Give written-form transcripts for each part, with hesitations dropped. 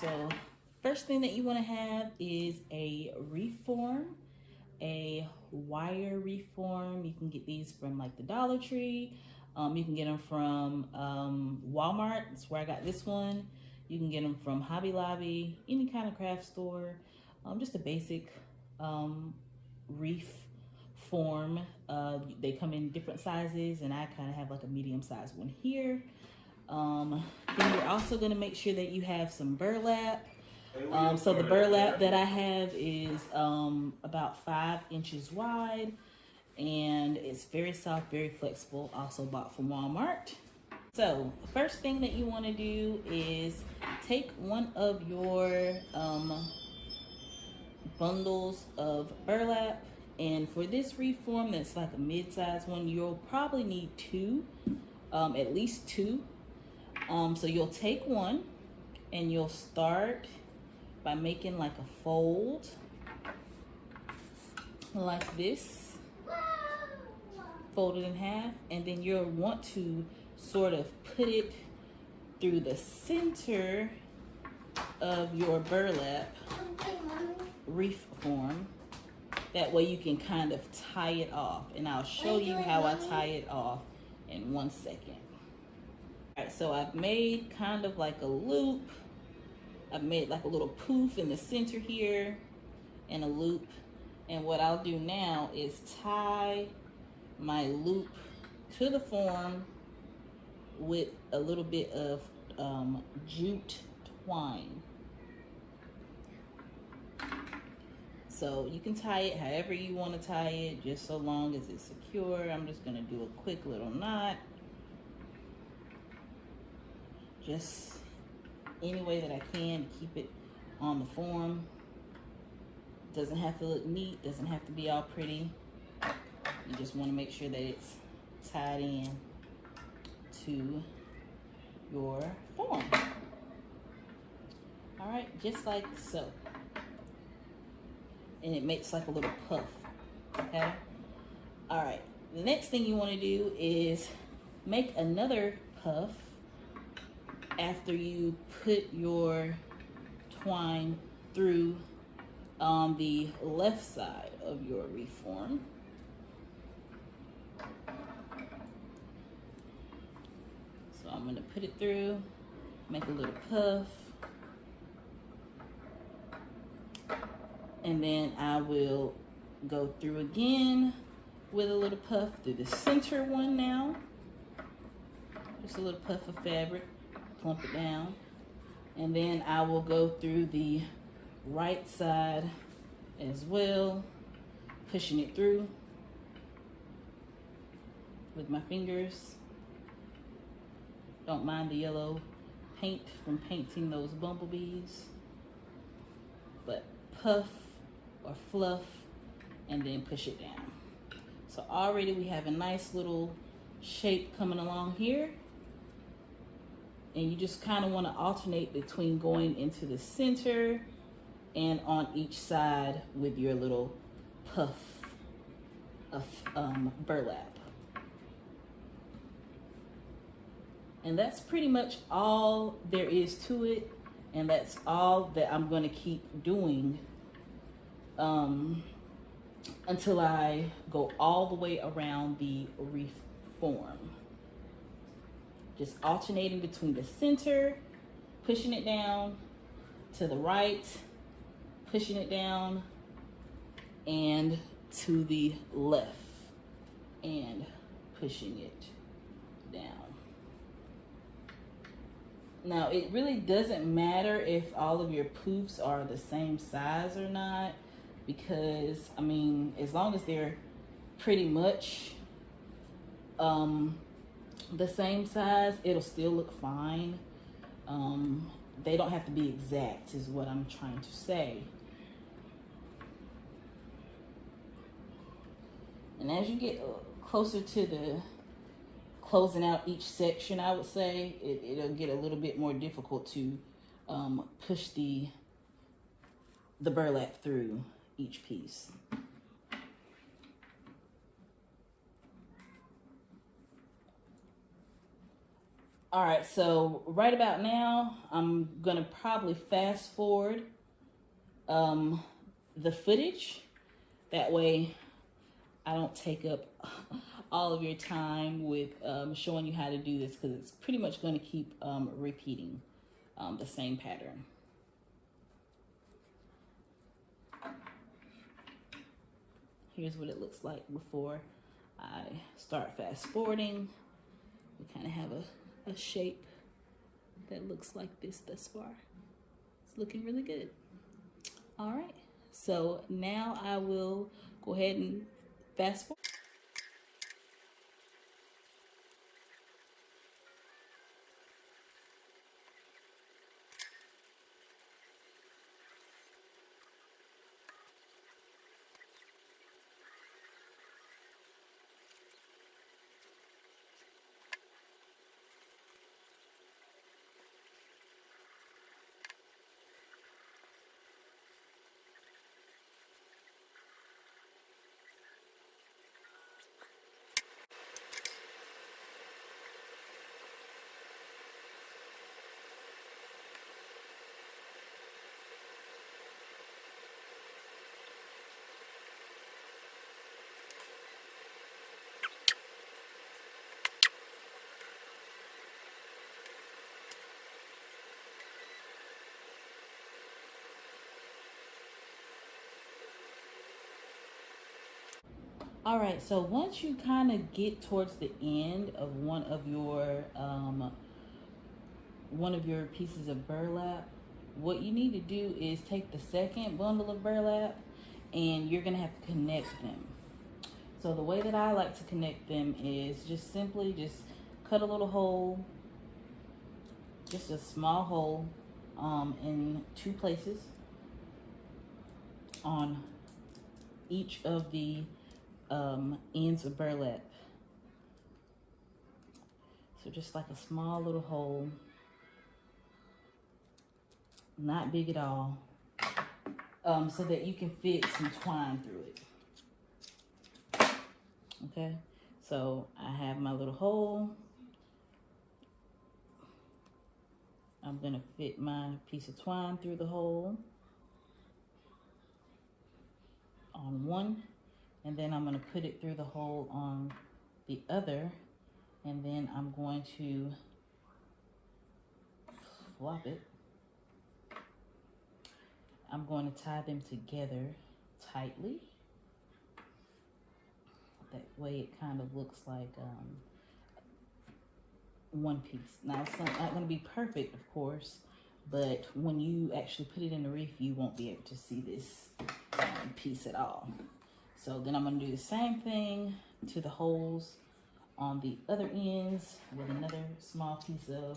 So first thing that you want to have is a wreath form, a wire wreath form. You can get these from like the Dollar Tree. You can get them from Walmart. That's where I got this one. You can get them from Hobby Lobby, any kind of craft store. Just a basic wreath form. They come in different sizes, and I kind of have like a medium sized one here. Then you're also going to make sure that you have some burlap. So the burlap that I have is about 5 inches wide, and it's very soft, very flexible. Also bought from Walmart. So first thing that you want to do is take one of your bundles of burlap, and for this wreath form that's like a mid-size one, you'll probably need two, at least two. So you'll take one and you'll start by making like a fold like this, fold it in half, and then you'll want to sort of put it through the center of your burlap wreath form. That way you can kind of tie it off, and I'll show you how I tie it off in 1 second. All right, so I've made kind of like a loop. I've made like a little poof in the center here and a loop. And what I'll do now is tie my loop to the form with a little bit of jute twine. So you can tie it however you want to tie it, just so long as it's secure. I'm just going to do a quick little knot. Just any way that I can to keep it on the form. Doesn't have to look neat, doesn't have to be all pretty. You just want to make sure that it's tied in to your form. All right, just like so. And it makes like a little puff, okay? All right, the next thing you want to do is make another puff after you put your twine through on the left side of your wreath form. So I'm going to put it through, make a little puff, and then I will go through again with a little puff through the center one now. Just a little puff of fabric, plump it down, and then I will go through the right side as well, pushing it through with my fingers. Don't mind the yellow paint from painting those bumblebees, but puff or fluff and then push it down. So already we have a nice little shape coming along here. And you just kind of want to alternate between going into the center and on each side with your little puff of burlap. And that's pretty much all there is to it. And that's all that I'm going to keep doing until I go all the way around the wreath form. Just alternating between the center, pushing it down, to the right, pushing it down, and to the left, and pushing it down. Now, it really doesn't matter if all of your poofs are the same size or not, because, I mean, as long as they're pretty much the same size, it'll still look fine. They don't have to be exact, is what I'm trying to say. And as you get closer to the closing out each section, I would say it'll get a little bit more difficult to push the burlap through each piece. All right, so right about now, I'm gonna probably fast forward um, the footage. That way, I don't take up all of your time with showing you how to do this, because it's pretty much going to keep repeating the same pattern. Here's what it looks like before I start fast forwarding. We kind of have a shape that looks like this thus far. It's looking really good. All right, so now I will go ahead and fast forward. All right, so once you kind of get towards the end of one of your pieces of burlap, what you need to do is take the second bundle of burlap and you're gonna have to connect them. So the way that I like to connect them is just simply just cut a little hole, just a small hole in two places on each of the ends of burlap. So just like a small little hole, not big at all, so that you can fit some twine through it. Okay, so I have my little hole. I'm gonna fit my piece of twine through the hole on one, and then I'm gonna put it through the hole on the other, and then I'm going to flop it. I'm going to tie them together tightly. That way it kind of looks like one piece. Now it's not going to be perfect, of course, but when you actually put it in the wreath, you won't be able to see this piece at all. So then I'm going to do the same thing to the holes on the other ends with another small piece of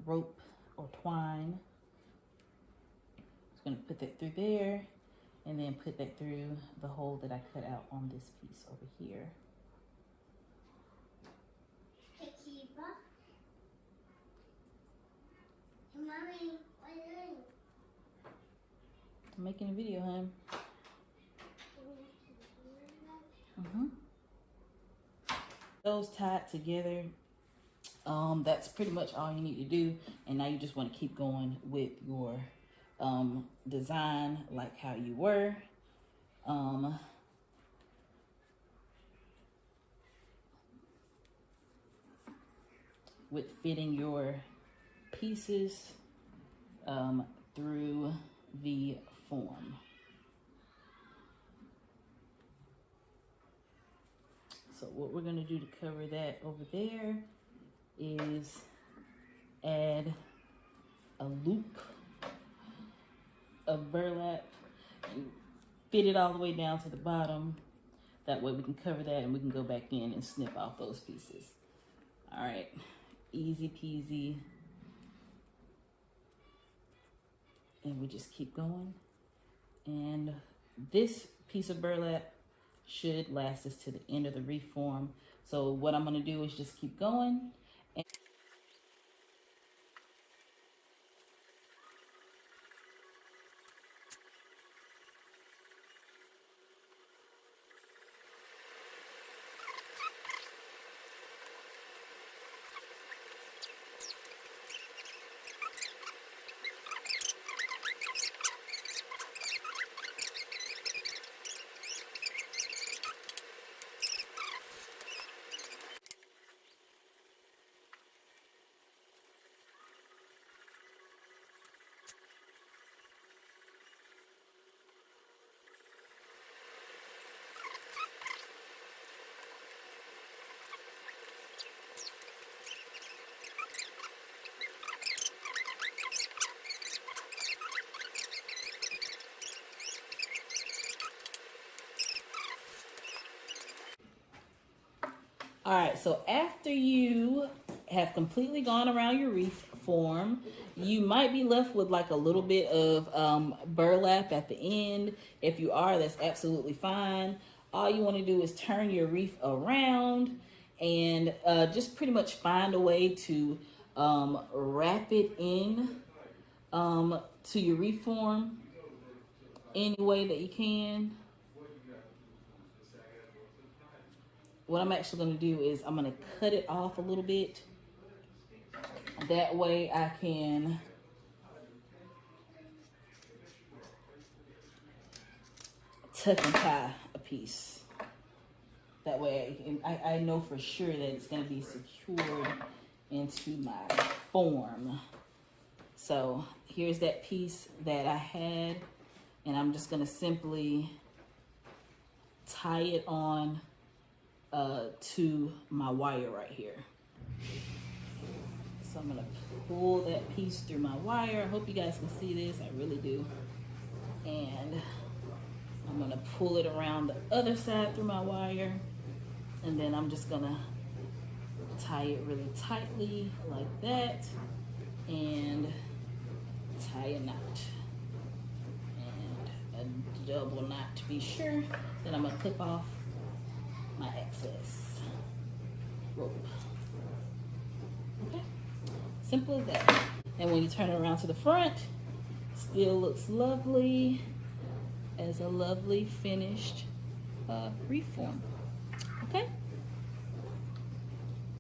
rope or twine. Just going to put that through there and then put that through the hole that I cut out on this piece over here. Mommy, what are you doing? I'm making a video, hon. Those tied together, that's pretty much all you need to do. And now you just want to keep going with your design like how you were. With fitting your pieces through the form. So what we're going to do to cover that over there is add a loop of burlap and fit it all the way down to the bottom. That way we can cover that and we can go back in and snip off those pieces. All right, easy peasy. And we just keep going. And this piece of burlap should last us to the end of the wreath form. So what I'm gonna do is just keep going. All right, so after you have completely gone around your wreath form, you might be left with like a little bit of burlap at the end. If you are, that's absolutely fine. All you want to do is turn your wreath around and just pretty much find a way to wrap it in to your wreath form any way that you can. What I'm actually going to do is I'm going to cut it off a little bit. That way I can tuck and tie a piece. That way I know for sure that it's going to be secured into my form. So here's that piece that I had, and I'm just going to simply tie it on to my wire right here. So I'm gonna pull that piece through my wire. I hope you guys can see this, I really do. And I'm gonna pull it around the other side through my wire. And then I'm just gonna tie it really tightly like that and tie a knot. And a double knot to be sure. Then I'm gonna clip off my excess rope. Okay, simple as that. And when you turn it around to the front, still looks lovely as a lovely finished wreath form. Okay.